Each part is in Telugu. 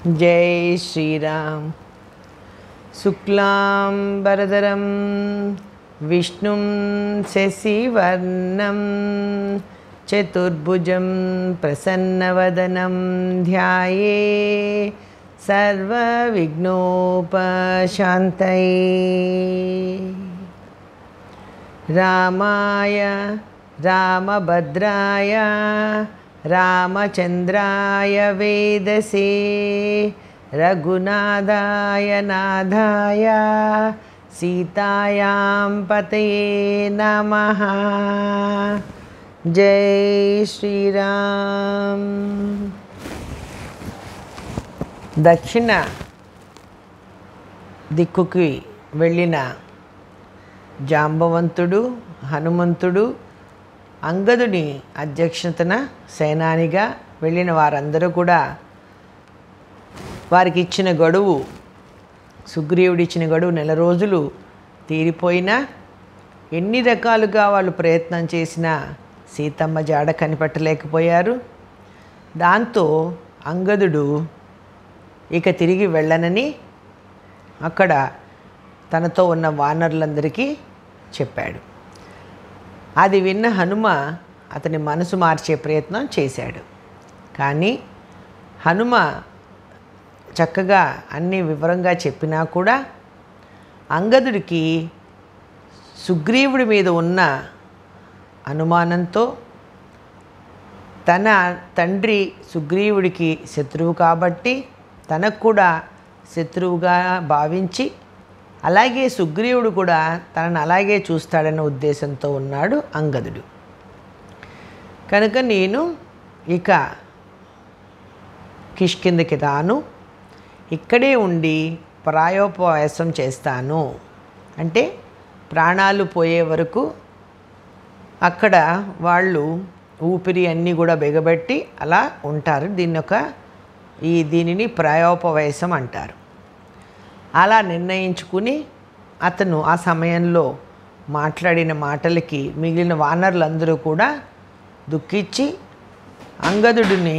जय श्री राम। शुक्लांबरधरं विष्णुं शशिवर्णं चतुर्भुजं प्रसन्नवदनं ध्याये सर्वविघ्नोपशान्तये। रामाय रामभद्राय रामचन्द्राय वेदसे रघुनाथाय नाथाय सीतायां पतये नमः। जय श्री राम। దక్షిణ దిక్కుకి వెళ్ళిన జాంబవంతుడు హనుమంతుడు అంగదుని అధ్యక్షతన సేనానిగా వెళ్ళిన వారందరూ కూడా వారికి ఇచ్చిన గడువు, సుగ్రీవుడిచ్చిన గడువు నెల రోజులు తీరిపోయినా ఎన్ని రకాలుగా వాళ్ళు ప్రయత్నం చేసినా సీతమ్మ జాడ కనిపెట్టలేకపోయారు. దాంతో అంగదుడు ఇక తిరిగి వెళ్ళనని అక్కడ తనతో ఉన్న వానరులందరికీ చెప్పాడు. అది విన్న హనుమ అతని మనసు మార్చే ప్రయత్నం చేశాడు. కానీ హనుమ చక్కగా అన్ని వివరంగా చెప్పినా కూడా అంగదుడికి సుగ్రీవుడి మీద ఉన్న అనుమానంతో తన తండ్రి సుగ్రీవుడికి శత్రువు కాబట్టి తనకు కూడా శత్రువుగా భావించి అలాగే సుగ్రీవుడు కూడా తనను అలాగే చూస్తాడన్న ఉద్దేశంతో ఉన్నాడు అంగదుడు. కనుక నేను ఇక కిష్కిందకి రాను, ఇక్కడే ఉండి ప్రాయోపవేశం చేస్తాను. అంటే ప్రాణాలు పోయే వరకు అక్కడ వాళ్ళు ఊపిరి అన్నీ కూడా బిగబెట్టి అలా ఉంటారు. దీనిని ప్రాయోపవేశం అంటారు. అలా నిర్ణయించుకుని అతను ఆ సమయంలో మాట్లాడిన మాటలకి మిగిలిన వానరులందరూ కూడా దుఃఖించి అంగదుడిని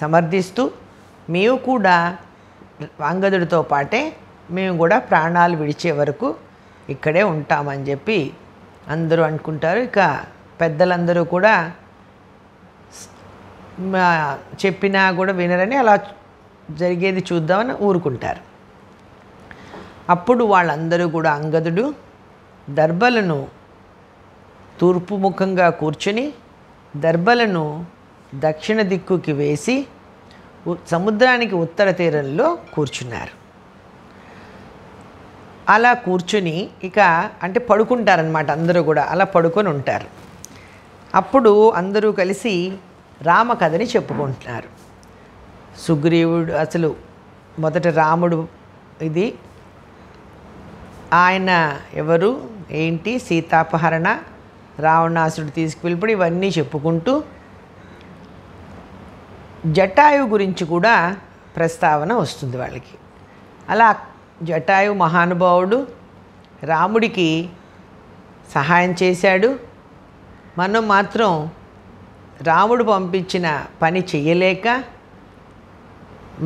సమర్థిస్తూ మేము కూడా అంగదుడితో పాటే మేము కూడా ప్రాణాలు విడిచే వరకు ఇక్కడే ఉంటామని చెప్పి అందరూ అనుకుంటారు. ఇక పెద్దలందరూ కూడా చెప్పినా కూడా వినరని అలా జరిగేది చూద్దామని ఊరుకుంటారు. అప్పుడు వాళ్ళందరూ కూడా అంగదుడు దర్భలను తూర్పు ముఖంగా కూర్చుని దర్భలను దక్షిణ దిక్కుకి వేసి సముద్రానికి ఉత్తర తీరంలో కూర్చున్నారు. అలా కూర్చుని ఇక అంటే పడుకుంటారనమాట. అందరూ కూడా అలా పడుకొని ఉంటారు. అప్పుడు అందరూ కలిసి రామకథని చెప్పుకుంటున్నారు. సుగ్రీవుడు అసలు మొదట రాముడు ఇది ఆయన ఎవరు ఏంటి, సీతాపహరణ, రావణాసుడు తీసుకువెళ్ళిపోయి ఇవన్నీ చెప్పుకుంటూ జటాయు గురించి కూడా ప్రస్తావన వస్తుంది వాళ్ళకి. అలా జటాయు మహానుభావుడు రాముడికి సహాయం చేశాడు. మనం మాత్రం రాముడు పంపించిన పని చెయ్యలేక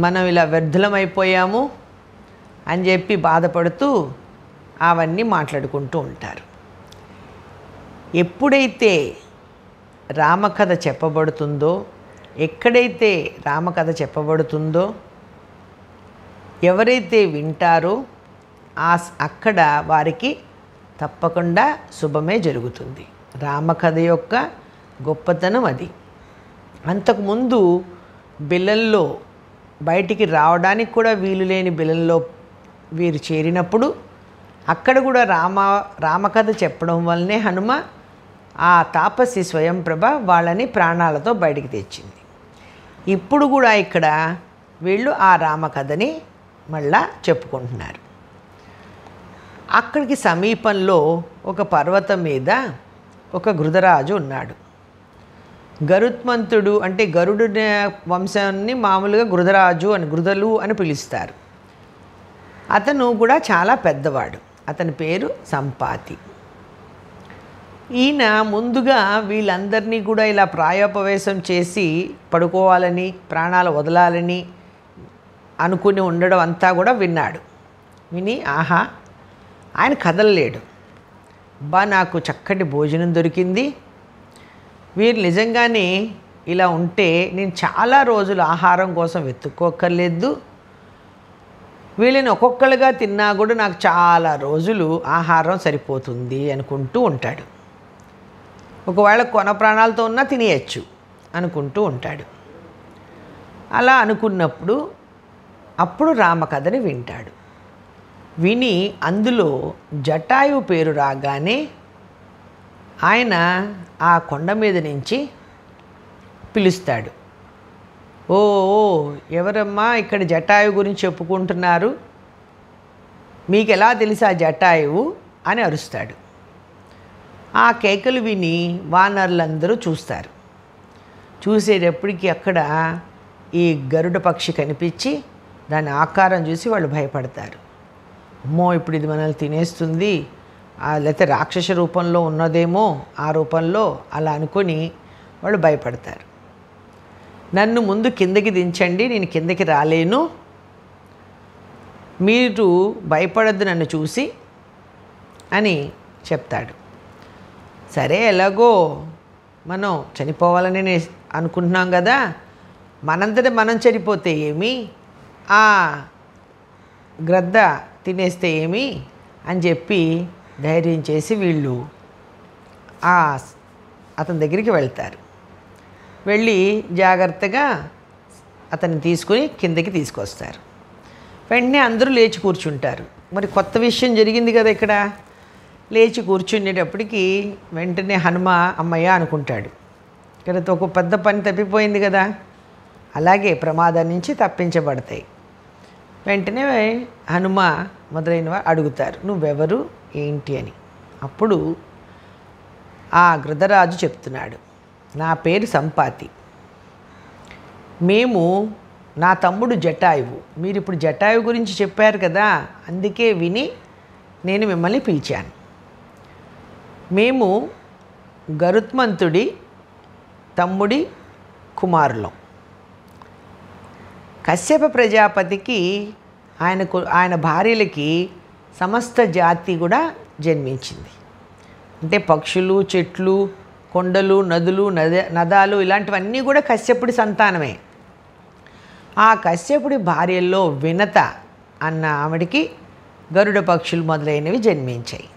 మనం ఇలా వ్యర్థులమైపోయాము అని చెప్పి బాధపడుతూ అవన్నీ మాట్లాడుకుంటూ ఉంటారు. ఎప్పుడైతే రామకథ చెప్పబడుతుందో, ఎక్కడైతే రామకథ చెప్పబడుతుందో ఎవరైతే వింటారో అక్కడ వారికి తప్పకుండా శుభమే జరుగుతుంది. రామకథ యొక్క గొప్పతనం అది. అంతకుముందు బిళ్ళల్లో బయటికి రావడానికి కూడా వీలు లేని బిళ్ళల్లో వీరు చేరినప్పుడు అక్కడ కూడా రామకథ చెప్పడం వల్లనే హనుమ ఆ తాపసి స్వయంప్రభ వాళ్ళని ప్రాణాలతో బయటికి తెచ్చింది. ఇప్పుడు కూడా ఇక్కడ వీళ్ళు ఆ రామకథని మళ్ళా చెప్పుకుంటున్నారు. అక్కడికి సమీపంలో ఒక పర్వతం మీద ఒక గృధరాజు ఉన్నాడు. గరుత్మంతుడు అంటే గరుడు వంశాన్ని మామూలుగా గృధరాజు అని గృధలు అని పిలుస్తారు. అతను కూడా చాలా పెద్దవాడు. అతని పేరు సంపాతి. ఈయన ముందుగా వీళ్ళందరినీ కూడా ఇలా ప్రాయోపవేశం చేసి పడుకోవాలని ప్రాణాలు వదలాలని అనుకుని ఉండడం అంతా కూడా విన్నాడు. విని ఆహా, ఆయన కదలలేడు. బా, నాకు చక్కటి భోజనం దొరికింది, వీరు నిజంగానే ఇలా ఉంటే నేను చాలా రోజులు ఆహారం కోసం వెతుక్కోక్కర్లేదు, వీళ్ళని ఒక్కొక్కరుగా తిన్నా కూడా నాకు చాలా రోజులు ఆహారం సరిపోతుంది అనుకుంటూ ఉంటాడు. ఒకవేళ కొన ప్రాణాలతో ఉన్నా తినేయచ్చు అనుకుంటూ ఉంటాడు. అలా అనుకున్నప్పుడు అప్పుడు రామకథని వింటాడు. విని అందులో జటాయువు పేరు రాగానే ఆయన ఆ కొండ మీద నుంచి పిలుస్తాడు. ఓ ఎవరమ్మా ఇక్కడ జటాయువు గురించి చెప్పుకుంటున్నారు, మీకు ఎలా తెలుసు ఆ జటాయువు అని అరుస్తాడు. ఆ కేకలు విని వానరులందరూ చూస్తారు. చూసేటప్పటికి అక్కడ ఈ గరుడ పక్షి కనిపించి దాని ఆకారం చూసి వాళ్ళు భయపడతారు. అమ్మో, ఇప్పుడు ఇది మనల్ని తినేస్తుంది, లేకపోతే రాక్షస రూపంలో ఉన్నదేమో ఆ రూపంలో, అలా అనుకొని వాళ్ళు భయపడతారు. నన్ను ముందు కిందకి దించండి, నేను కిందకి రాలేను, మీరు భయపడద్దు నన్ను చూసి అని చెప్తాడు. సరే, ఎలాగో మనం చనిపోవాలని అనుకుంటున్నాం కదా, మనంతట మనం చనిపోతే ఏమి, ఆ గ్రద్ద తినేస్తే ఏమి అని చెప్పి ధైర్యం చేసి వీళ్ళు అతని దగ్గరికి వెళ్తారు. వెళ్ళి జాగ్రత్తగా అతన్ని తీసుకుని కిందకి తీసుకొస్తారు. వెంటనే అందరూ లేచి కూర్చుంటారు. మరి కొత్త విషయం జరిగింది కదా ఇక్కడ. లేచి కూర్చునేటప్పటికి వెంటనే హనుమ అమ్మయ్య అనుకుంటాడు, ఇక్కడ ఒక పెద్ద పని తప్పిపోయింది కదా. అలాగే ప్రమాదం నుంచి తప్పించబడతాయి. వెంటనే హనుమ మొదలైన వారు అడుగుతారు, నువ్వెవరు ఏంటి అని. అప్పుడు ఆ గృధరాజు చెప్తున్నాడు, నా పేరు సంపాతి, నా తమ్ముడు జటాయువు, మీరు ఇప్పుడు జటాయువు గురించి చెప్పారు కదా, అందుకే విని నేను మిమ్మల్ని పిలిచాను. మేము గరుత్మంతుడి తమ్ముడి కుమారులం. కశ్యప ప్రజాపతికి ఆయన భార్యలకి సమస్త జాతి కూడా జన్మించింది. అంటే పక్షులు, చెట్లు, కొండలు, నదులు, నదాలు ఇలాంటివన్నీ కూడా కశ్యపుడి సంతానమే. ఆ కశ్యపుడి భార్యల్లో వినత అన్న ఆవిడికి గరుడ పక్షులు మొదలైనవి జన్మించాయి.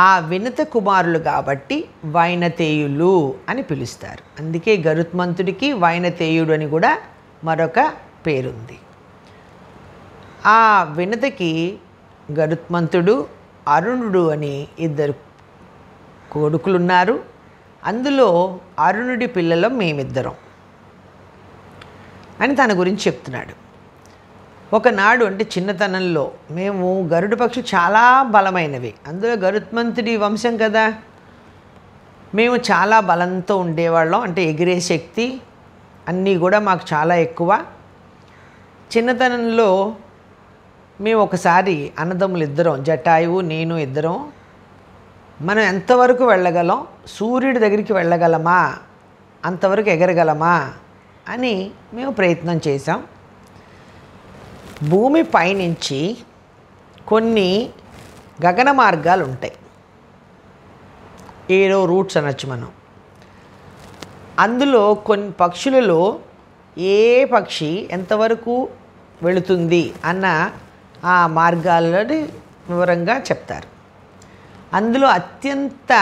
ఆ వినత కుమారులు కాబట్టి వైనతేయులు అని పిలుస్తారు. అందుకే గరుత్మంతుడికి వైనతేయుడు అని కూడా మరొక పేరుంది. ఆ వినతకి గరుత్మంతుడు, అరుణుడు అని ఇద్దరు కొడుకులున్నారు. అందులో అరుణుడి పిల్లలం మేమిద్దరం అని తన గురించి చెప్తున్నాడు. ఒకనాడు అంటే చిన్నతనంలో మేము గరుడ పక్షి చాలా బలమైనవి, అందులో గరుత్మంతుడి వంశం కదా, మేము చాలా బలంతో ఉండేవాళ్ళం. అంటే ఎగిరే శక్తి అన్నీ కూడా మాకు చాలా ఎక్కువ. చిన్నతనంలో మేము ఒకసారి అన్నదమ్ములు ఇద్దరం, జటాయువు నేను ఇద్దరం, మనం ఎంతవరకు వెళ్ళగలం, సూర్యుడి దగ్గరికి వెళ్ళగలమా, అంతవరకు ఎగరగలమా అని మేము ప్రయత్నం చేసాం. భూమి పైనుంచి కొన్ని గగన మార్గాలు ఉంటాయి, ఏరో రూట్స్ అనొచ్చు మనం. అందులో కొన్ని పక్షులలో ఏ పక్షి ఎంతవరకు వెళుతుంది అన్న ఆ మార్గాలని వివరంగా చెప్తారు. అందులో అత్యంత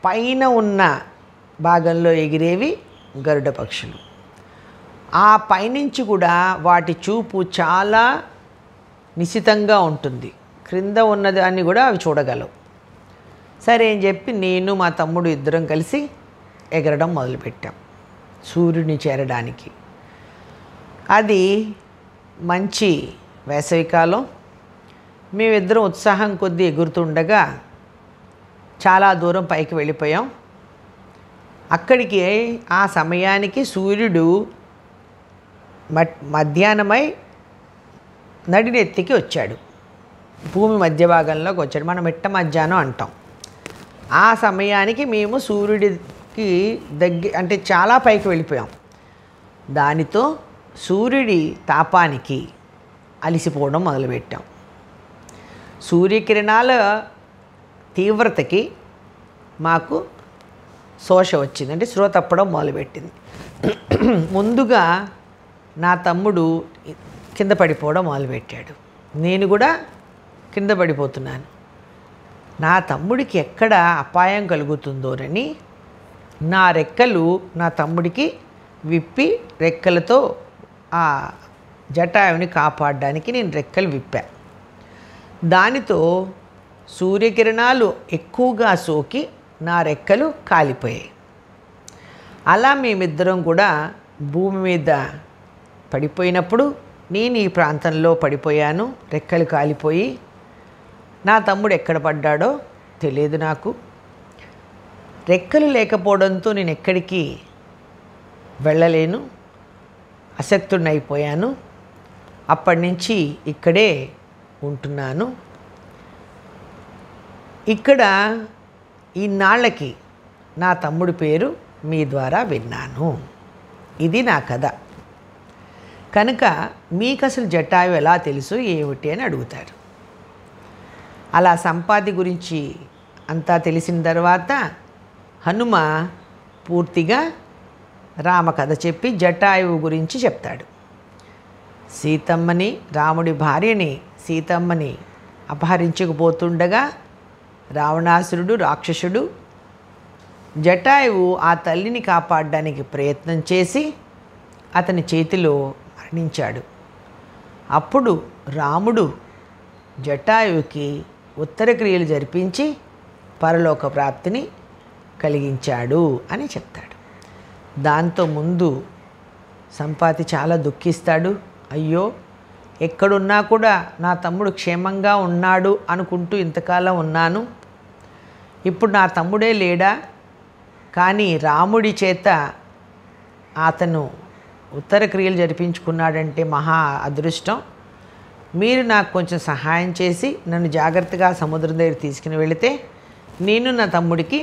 పైన ఉన్న భాగంలో ఎగిరేవి గరుడ పక్షులు. ఆ పైనుంచి కూడా వాటి చూపు చాలా నిశితంగా ఉంటుంది, క్రింద ఉన్నదాన్ని కూడా అవి చూడగలవు. సరే అని చెప్పి నేను మా తమ్ముడు ఇద్దరం కలిసి ఎగరడం మొదలుపెట్టాం సూర్యుడిని చేరడానికి. అది మంచి వేసవికాలం. మేమిద్దరం ఉత్సాహం కొద్దీ ఎగురుతుండగా చాలా దూరం పైకి వెళ్ళిపోయాం. అక్కడికి ఆ సమయానికి సూర్యుడు మధ్యాహ్నమై నడినెత్తికి వచ్చాడు, భూమి మధ్య భాగంలోకి వచ్చాడు. మనం మిట్ట మధ్యాహ్నం అంటాం. ఆ సమయానికి మేము సూర్యుడికి అంటే చాలా పైకి వెళ్ళిపోయాం. దానితో సూర్యుడి తాపానికి అలిసిపోవడం మొదలుపెట్టాం. సూర్యకిరణాల తీవ్రతకి మాకు శోష వచ్చింది, అంటే స్పృహ తప్పడం మొదలుపెట్టింది. ముందుగా నా తమ్ముడు కింద పడిపోవడం మొదలుపెట్టాడు. నేను కూడా కింద పడిపోతున్నాను. నా తమ్ముడికి ఎక్కడ అపాయం కలుగుతుందోనని నా రెక్కలు నా తమ్ముడికి విప్పి రెక్కలతో ఆ జటాయువుని కాపాడడానికి నేను రెక్కలు విప్పా. దానితో సూర్యకిరణాలు ఎక్కువగా సోకి నా రెక్కలు కాలిపోయాయి. అలా మేమిద్దరం కూడా భూమి మీద పడిపోయినప్పుడు నేను ఈ ప్రాంతంలో పడిపోయాను, రెక్కలు కాలిపోయి. నా తమ్ముడు ఎక్కడ పడ్డాడో తెలియదు నాకు. రెక్కలు లేకపోవడంతో నేను ఎక్కడికి వెళ్ళలేను, అశక్తుడినైపోయాను. అప్పటి నుంచి ఇక్కడే ఉంటున్నాను. ఇక్కడ ఈనాళ్ళకి నా తమ్ముడి పేరు మీ ద్వారా విన్నాను. ఇది నా కథ. కనుక మీకు అసలు జటాయువు ఎలా తెలుసు ఏమిటి అని అడుగుతారు. అలా సంపాతి గురించి అంతా తెలిసిన తర్వాత హనుమ పూర్తిగా రామకథ చెప్పి జటాయువు గురించి చెప్తాడు. సీతమ్మని, రాముడి భార్యని సీతమ్మని అపహరించకపోతుండగా రావణాసురుడు రాక్షసుడు జటాయువు ఆ తల్లిని కాపాడడానికి ప్రయత్నం చేసి అతని చేతిలో మరణించాడు. అప్పుడు రాముడు జటాయువుకి ఉత్తర క్రియలు జరిపించి పరలోక ప్రాప్తిని కలిగించాడు అని చెప్తాడు. దాంతో ముందు సంపాతి చాలా దుఃఖిస్తాడు. అయ్యో, ఎక్కడున్నా కూడా నా తమ్ముడు క్షేమంగా ఉన్నాడు అనుకుంటూ ఇంతకాలం ఉన్నాను, ఇప్పుడు నా తమ్ముడే లేడా, కానీ రాముడి చేత అతను ఉత్తర క్రియలు జరిపించుకున్నాడంటే మహా అదృష్టం. మీరు నాకు కొంచెం సహాయం చేసి నన్ను జాగ్రత్తగా సముద్రం దగ్గర తీసుకుని వెళితే నేను నా తమ్ముడికి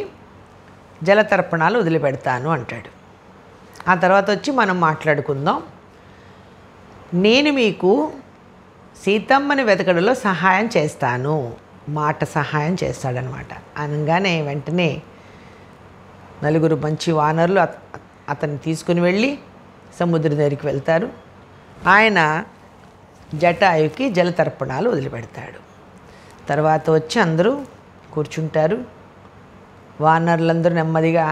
జలతర్పణాలు వదిలిపెడతాను అంటాడు. ఆ తర్వాత వచ్చి మనం మాట్లాడుకుందాం. నేను మీకు సీతమ్మని వెతకడంలో సహాయం చేస్తాను, మాట సహాయం చేస్తాడనమాట. అనగానే వెంటనే నలుగురు మంచి వానరులు అతన్ని తీసుకుని వెళ్ళి సముద్రం దగ్గరికి వెళ్తారు. ఆయన జటాయుకి జలతర్పణాలు వదిలిపెడతాడు. తర్వాత వచ్చి అందరూ కూర్చుంటారు. వానరులందరూ నెమ్మదిగా,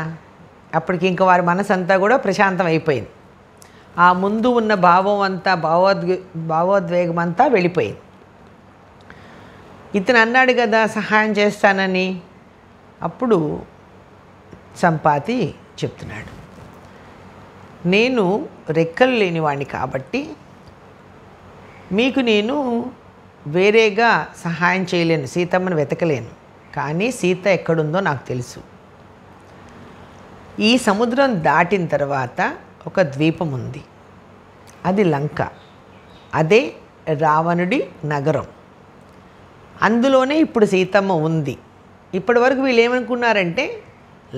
అప్పటికి ఇంకా వారి మనసు అంతా కూడా ప్రశాంతం అయిపోయింది. ఆ ముందు ఉన్న భావం అంతా భావోద్వేగం అంతా వెళ్ళిపోయింది. ఇతను అన్నాడు కదా సహాయం చేస్తానని. అప్పుడు సంపాతి చెప్తున్నాడు, నేను రెక్కలు లేనివాడిని కాబట్టి మీకు నేను వేరేగా సహాయం చేయలేను, సీతమ్మను వెతకలేను. కానీ సీత ఎక్కడుందో నాకు తెలుసు. ఈ సముద్రం దాటిన తర్వాత ఒక ద్వీపం ఉంది, అది లంక. అదే రావణుడి నగరం. అందులోనే ఇప్పుడు సీతమ్మ ఉంది. ఇప్పటి వరకు వీళ్ళు ఏమనుకున్నారంటే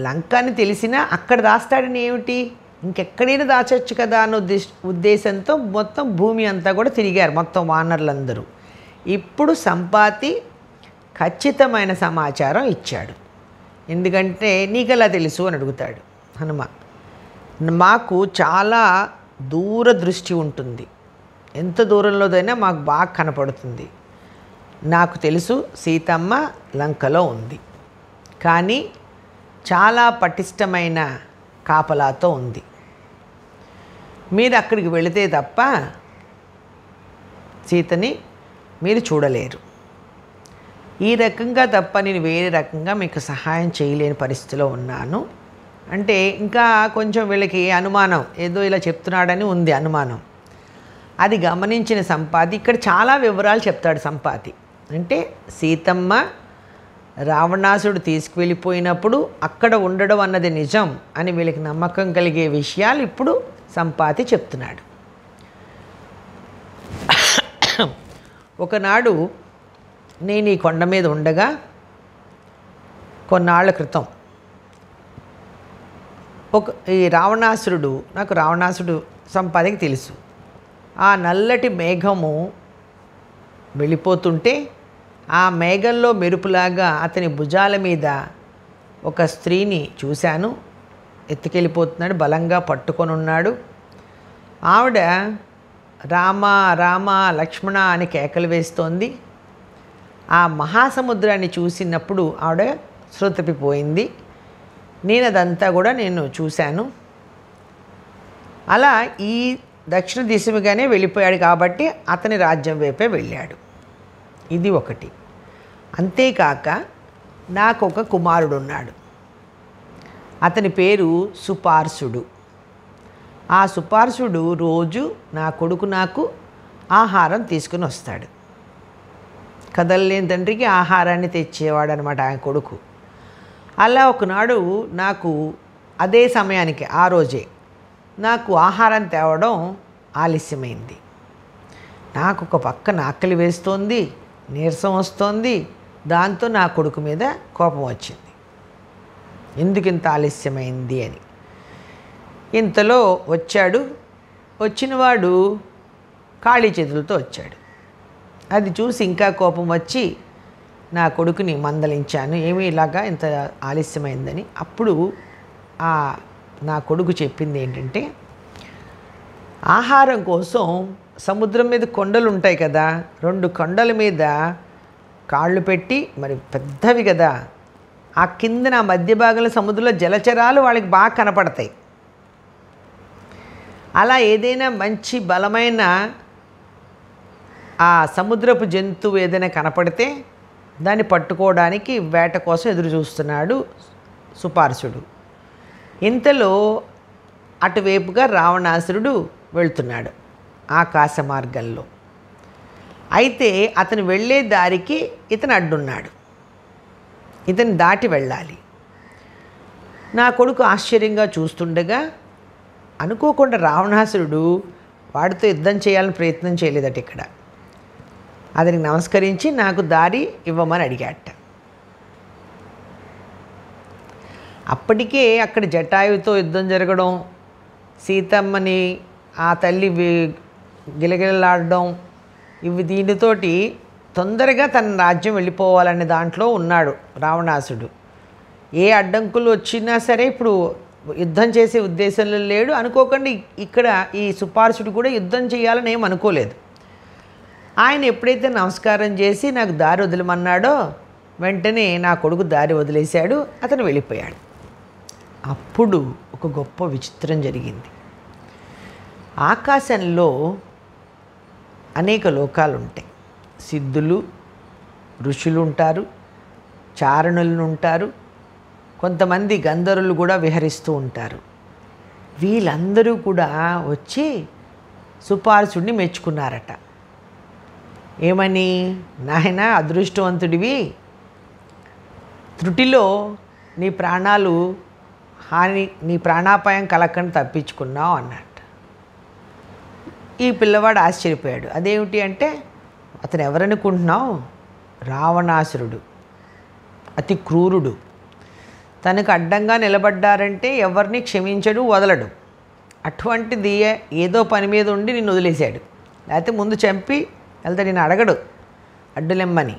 లంక అని తెలిసినా అక్కడ దాస్తాడని ఏమిటి, ఇంకెక్కడైనా దాచొచ్చు కదా అన్న ఉద్దేశంతో మొత్తం భూమి అంతా కూడా తిరిగారు మొత్తం వానరులందరూ. ఇప్పుడు సంపాతి ఖచ్చితమైన సమాచారం ఇచ్చాడు. ఎందుకంటే నీకెలా తెలుసు అని అడుగుతాడు హనుమ. మాకు చాలా దూరదృష్టి ఉంటుంది, ఎంత దూరంలోదైనా మాకు బాగా కనపడుతుంది. నాకు తెలుసు సీతమ్మ లంకలో ఉంది, కానీ చాలా పటిష్టమైన కాపలాతో ఉంది. మీరు అక్కడికి వెళితే తప్ప సీతని మీరు చూడలేరు. ఈ రకంగా తప్ప నేను వేరే రకంగా మీకు సహాయం చేయలేని పరిస్థితిలో ఉన్నాను అంటే ఇంకా కొంచెం వీళ్ళకి అనుమానం, ఏదో ఇలా చెప్తున్నాడని ఉంది అనుమానం. అది గమనించిన సంపాతి ఇక్కడ చాలా వివరాలు చెప్తాడు. సంపాతి అంటే సీతమ్మ రావణాసుడు తీసుకువెళ్ళిపోయినప్పుడు అక్కడ ఉండడం అన్నది నిజం అని వీళ్ళకి నమ్మకం కలిగే విషయాలు ఇప్పుడు సంపాతి చెప్తున్నాడు. ఒకనాడు నేను ఈ కొండ మీద ఉండగా కొన్నాళ్ల క్రితం ఈ రావణాసురుడు సంపాతికి తెలుసు, ఆ నల్లటి మేఘము వెళ్ళిపోతుంటే ఆ మేఘంలో మెరుపులాగా అతని భుజాల మీద ఒక స్త్రీని చూశాను. ఎత్తుకెళ్ళిపోతున్నాడు, బలంగా పట్టుకొని ఉన్నాడు. ఆవిడ రామ రామ లక్ష్మణ అని కేకలు వేస్తోంది. ఆ మహాసముద్రాన్ని చూసినప్పుడు ఆవిడ శృతపిపోయింది. నేను అదంతా కూడా చూశాను. అలా ఈ దక్షిణ దిశగానే వెళ్ళిపోయాడు కాబట్టి అతని రాజ్యం వైపే వెళ్ళాడు. ఇది ఒకటి. అంతేకాక నాకు ఒక కుమారుడు ఉన్నాడు. అతని పేరు సుపార్సుడు. ఆ సుపార్సుడు రోజు నా కొడుకు నాకు ఆహారం తీసుకుని వస్తాడు. కదలలేని తండ్రికి ఆహారాన్ని తెచ్చేవాడు అనమాట ఆయన కొడుకు. అలా ఒకనాడు నాకు అదే సమయానికి ఆ రోజే నాకు ఆహారం తేవడం ఆలస్యమైంది. నాకు ఒక పక్కన ఆకలి వేస్తోంది, నీరసం వస్తోంది. దాంతో నా కొడుకు మీద కోపం వచ్చింది, ఎందుకు ఇంత ఆలస్యమైంది అని. ఇంతలో వచ్చాడు. వచ్చినవాడు ఖాళీ చేతులతో వచ్చాడు. అది చూసి ఇంకా కోపం వచ్చి నా కొడుకుని మందలించాను, ఏమీ ఇలాగా ఇంత ఆలస్యమైందని. అప్పుడు నా కొడుకు చెప్పింది ఏంటంటే, ఆహారం కోసం సముద్రం మీద కొండలు ఉంటాయి కదా, 2 కొండల మీద కాళ్ళు పెట్టి, మరి పెద్దవి కదా, ఆ కింద మధ్య భాగంలో సముద్రంలో జలచరాలు వాళ్ళకి బాగా కనపడతాయి. అలా ఏదైనా మంచి బలమైన ఆ సముద్రపు జంతువు ఏదైనా కనపడితే దాన్ని పట్టుకోవడానికి వేట కోసం ఎదురు చూస్తున్నాడు సుపార్సుడు. ఇంతలో అటువైపుగా రావణాసురుడు వెళ్తున్నాడు ఆకాశ మార్గంలో. అయితే అతను వెళ్ళే దారికి ఇతను అడ్డున్నాడు, ఇతను దాటి వెళ్ళాలి. నా కొడుకు ఆశ్చర్యంగా చూస్తుండగా అనుకోకుండా రావణాసురుడు వాడితో యుద్ధం చేయాలని ప్రయత్నం చేయలేదట. ఇక్కడ అతనికి నమస్కరించి నాకు దారి ఇవ్వమని అడిగాట. అప్పటికే అక్కడ జటాయువుతో యుద్ధం జరగడం, సీతమ్మని ఆ తల్లి గిలగిలలాడడం, దీనితోటి తొందరగా తన రాజ్యం వెళ్ళిపోవాలనే దాంట్లో ఉన్నాడు రావణాసుడు. ఏ అడ్డంకులు వచ్చినా సరే ఇప్పుడు యుద్ధం చేసే ఉద్దేశంలో లేడు. అనుకోకుండా ఇక్కడ ఈ సుపార్సుడు కూడా యుద్ధం చేయాలని ఏం అనుకోలేదు. ఆయన ఎప్పుడైతే నమస్కారం చేసి నాకు దారి వదిలమన్నాడో వెంటనే నా కొడుకు దారి వదిలేశాడు, అతను వెళ్ళిపోయాడు. అప్పుడు ఒక గొప్ప విచిత్రం జరిగింది. ఆకాశంలో అనేక లోకాలు ఉంటాయి. సిద్ధులు, ఋషులు ఉంటారు, చారణులు ఉంటారు, కొంతమంది గంధర్వులు కూడా విహరిస్తూ ఉంటారు. వీళ్ళందరూ కూడా వచ్చి సుపార్సుడిని మెచ్చుకున్నారట. ఏమని, నాయన అదృష్టవంతుడివి, త్రుటిలో నీ ప్రాణాపాయం కలగకుండా తప్పించుకున్నావు అన్నట్టు. ఈ పిల్లవాడు ఆశ్చర్యపోయాడు. అదేమిటి అంటే, అతను ఎవరనుకుంటున్నావు? రావణాసురుడు, అతి క్రూరుడు. తనకు అడ్డంగా నిలబడ్డారంటే ఎవరిని క్షమించడు, వదలడు. అటువంటిది ఏదో పని మీద ఉండి నిన్ను వదిలేశాడు. లేకపోతే ముందు చంపి వెళ్తే నేను అడగడు అడ్డులెమ్మని.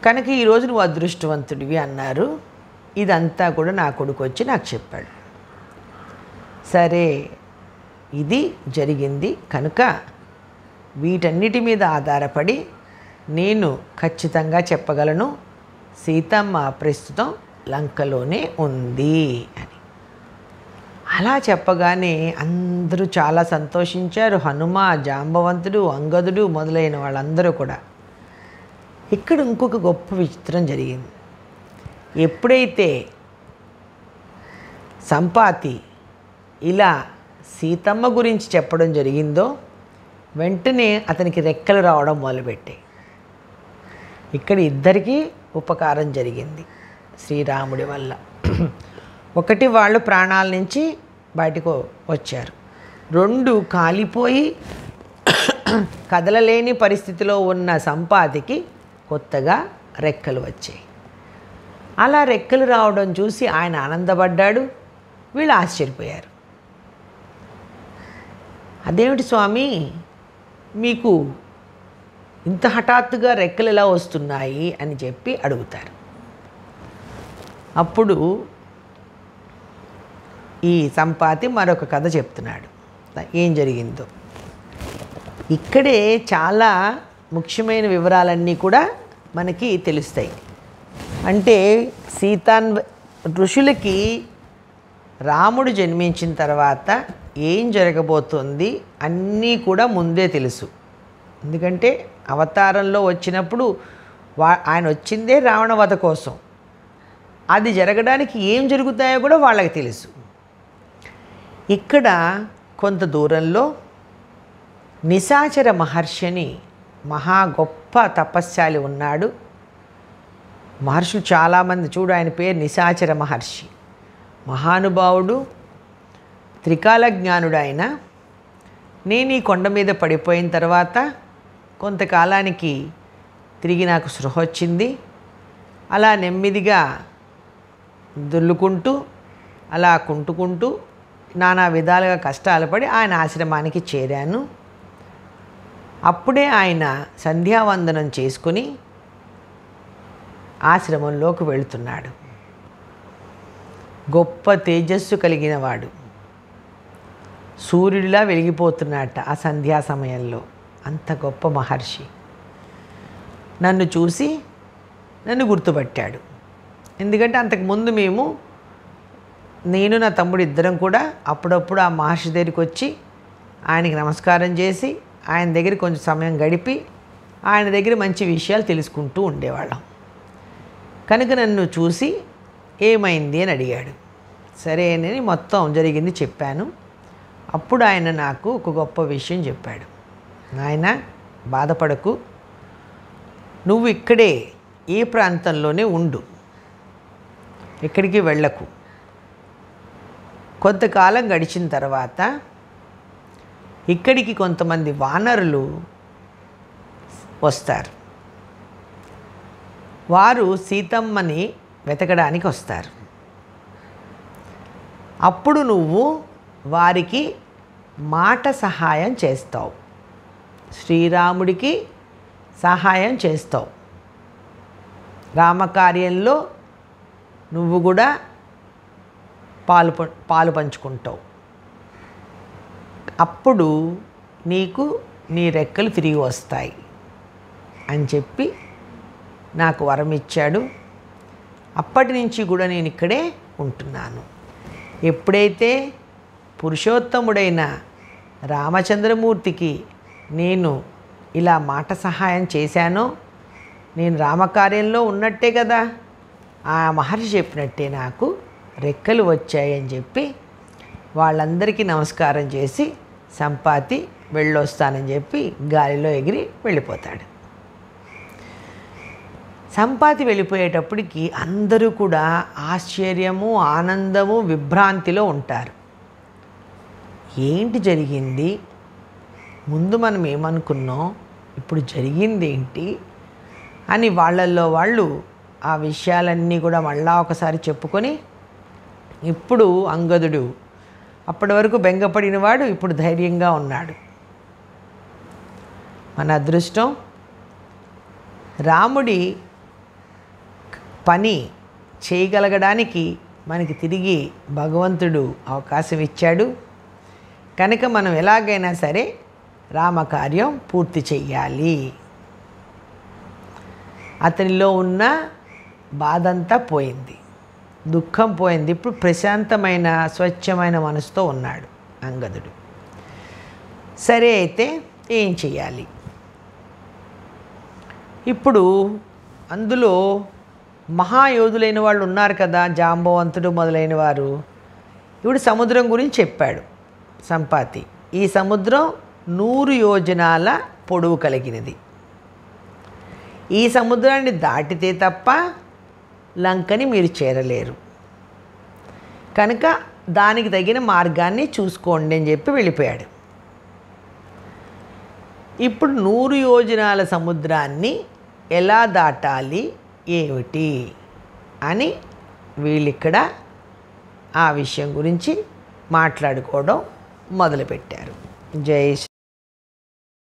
కనుక ఈరోజు నువ్వు అదృష్టవంతుడివి అన్నారు. ఇదంతా కూడా నా కొడుకు వచ్చి నాకు చెప్పాడు. సరే, ఇది జరిగింది కనుక వీటన్నిటి మీద ఆధారపడి నేను ఖచ్చితంగా చెప్పగలను, సీతమ్మ ప్రస్తుతం లంకలోనే ఉంది అని. అలా చెప్పగానే అందరూ చాలా సంతోషించారు. హనుమ, జాంబవంతుడు, అంగదుడు మొదలైన వాళ్ళందరూ కూడా. ఇక్కడ ఇంకొక గొప్ప విచిత్రం జరిగింది. ఎప్పుడైతే సంపాతి ఇలా సీతమ్మ గురించి చెప్పడం జరిగిందో వెంటనే అతనికి రెక్కలు రావడం మొదలుపెట్టాయి. ఇక్కడ ఇద్దరికీ ఉపకారం జరిగింది శ్రీరాముడి వల్ల. ఒకటి, వాళ్ళు ప్రాణాల నుంచి బయటకు వచ్చారు. 2, కాలిపోయి కదలలేని పరిస్థితిలో ఉన్న సంపాతికి కొత్తగా రెక్కలు వచ్చాయి. అలా రెక్కలు రావడం చూసి ఆయన ఆనందపడ్డాడు, వీళ్ళు ఆశ్చర్యపోయారు. అదేమిటి స్వామి మీకు ఇంత హఠాత్తుగా రెక్కలు ఎలా వస్తున్నాయి అని చెప్పి అడుగుతారు. అప్పుడు ఈ సంపాతి మరొక కథ చెప్తున్నాడు ఏం జరిగిందో. ఇక్కడే చాలా ముఖ్యమైన వివరాలన్నీ కూడా మనకి తెలుస్తాయి. అంటే ఋషులకి రాముడు జన్మించిన తర్వాత ఏం జరగబోతుంది అన్నీ కూడా ముందే తెలుసు. ఎందుకంటే అవతారంలో వచ్చినప్పుడు ఆయన వచ్చిందే రావణవధ కోసం. అది జరగడానికి ఏం జరుగుతాయో కూడా వాళ్ళకి తెలుసు. ఇక్కడ కొంత దూరంలో నిశాచర మహర్షిని మహా గొప్ప తపస్శాలి ఉన్నాడు. మహర్షులు చాలామంది, చూడు ఆయన పేరు నిశాచర మహర్షి. మహానుభావుడు, త్రికాల జ్ఞానుడు ఆయన. నేను ఈ కొండ మీద పడిపోయిన తర్వాత కొంతకాలానికి తిరిగి నాకు స్పృహ వచ్చింది. అలా నెమ్మదిగా దుల్లుకుంటూ అలా కుంటుకుంటూ నానా విధాలుగా కష్టాలు పడి ఆయన ఆశ్రమానికి చేరాను. అప్పుడే ఆయన సంధ్యావందనం చేసుకుని ఆశ్రమంలోకి వెళుతున్నాడు. గొప్ప తేజస్సు కలిగిన వాడు, సూర్యుడిలా వెలిగిపోతున్నట్ట ఆ సంధ్యా సమయంలో. అంత గొప్ప మహర్షి నన్ను చూసి నన్ను గుర్తుపట్టాడు. ఎందుకంటే అంతకుముందు నేను నా తమ్ముడు ఇద్దరం కూడా అప్పుడప్పుడు ఆ మహర్షి దగ్గరికి వచ్చి ఆయనకి నమస్కారం చేసి ఆయన దగ్గర కొంచెం సమయం గడిపి ఆయన దగ్గర మంచి విషయాలు తెలుసుకుంటూ ఉండేవాళ్ళం. కనుక నన్ను చూసి ఏమైంది అని అడిగాడు. సరే అని మొత్తం జరిగింది చెప్పాను. అప్పుడు ఆయన నాకు ఒక గొప్ప విషయం చెప్పాడు. నాయన, బాధపడకు, నువ్వు ఇక్కడే ఈ ప్రాంతంలోనే ఉండు, ఎక్కడికి వెళ్ళకు. కొంతకాలం గడిచిన తర్వాత ఇక్కడికి కొంతమంది వానరులు వస్తారు. వారు సీతమ్మని వెతకడానికి వస్తారు. అప్పుడు నువ్వు వారికి మాట సహాయం చేస్తావు, శ్రీరాముడికి సహాయం చేస్తావు. రామకార్యంలో నువ్వు కూడా పాలు పంచుకుంటావు. అప్పుడు నీకు నీ రెక్కలు తిరిగి వస్తాయి అని చెప్పి నాకు వరం ఇచ్చాడు. అప్పటి నుంచి కూడా నేను ఇక్కడే ఉంటున్నాను. ఎప్పుడైతే పురుషోత్తముడైన రామచంద్రమూర్తికి నేను ఇలా మాట సహాయం చేశానో, నేను రామకార్యంలో ఉన్నట్టే కదా, ఆ మహర్షి చెప్పినట్టే నాకు రెక్కలు వచ్చాయని చెప్పి వాళ్ళందరికీ నమస్కారం చేసి సంపాతి వెళ్ళొస్తానని చెప్పి గాలిలో ఎగిరి వెళ్ళిపోతాడు. సంపాతి వెళ్ళిపోయేటప్పటికి అందరూ కూడా ఆశ్చర్యము, ఆనందము, విభ్రాంతిలో ఉంటారు. ఏంటి జరిగింది, ముందు మనం ఏమనుకున్నాం, ఇప్పుడు జరిగింది ఏంటి అని వాళ్ళల్లో వాళ్ళు ఆ విషయాలన్నీ కూడా మళ్ళా ఒకసారి చెప్పుకొని, ఇప్పుడు అంగదుడు అప్పటి వరకు బెంగపడినవాడు ఇప్పుడు ధైర్యంగా ఉన్నాడు. మన అదృష్టం, రాముడి పని చేయగలగడానికి మనకి తిరిగి భగవంతుడు అవకాశం ఇచ్చాడు. కనుక మనం ఎలాగైనా సరే రామకార్యం పూర్తి చెయ్యాలి. అతనిలో ఉన్న బాధంతా పోయింది, దుఃఖం పోయింది. ఇప్పుడు ప్రశాంతమైన స్వచ్ఛమైన మనసుతో ఉన్నాడు అంగదుడు. సరే, అయితే ఏం చెయ్యాలి? ఇప్పుడు అందులో మహాయోధులైన వాళ్ళు ఉన్నారు కదా, జాంబవంతుడు మొదలైన వారు. ఇప్పుడు సముద్రం గురించి చెప్పాడు సంపాతి. ఈ సముద్రం 100 యోజనాల పొడవు కలిగినది. ఈ సముద్రాన్ని దాటితే తప్ప లంకని మీరు చేరలేరు. కనుక దానికి తగిన మార్గాన్ని చూసుకోండి అని చెప్పి వెళ్ళిపోయాడు. ఇప్పుడు 100 యోజనాల సముద్రాన్ని ఎలా దాటాలి ఏమిటి అని వీళ్ళిక్కడ ఆ విషయం గురించి మాట్లాడుకోవడం మొదలుపెట్టారు. జై శ్రీ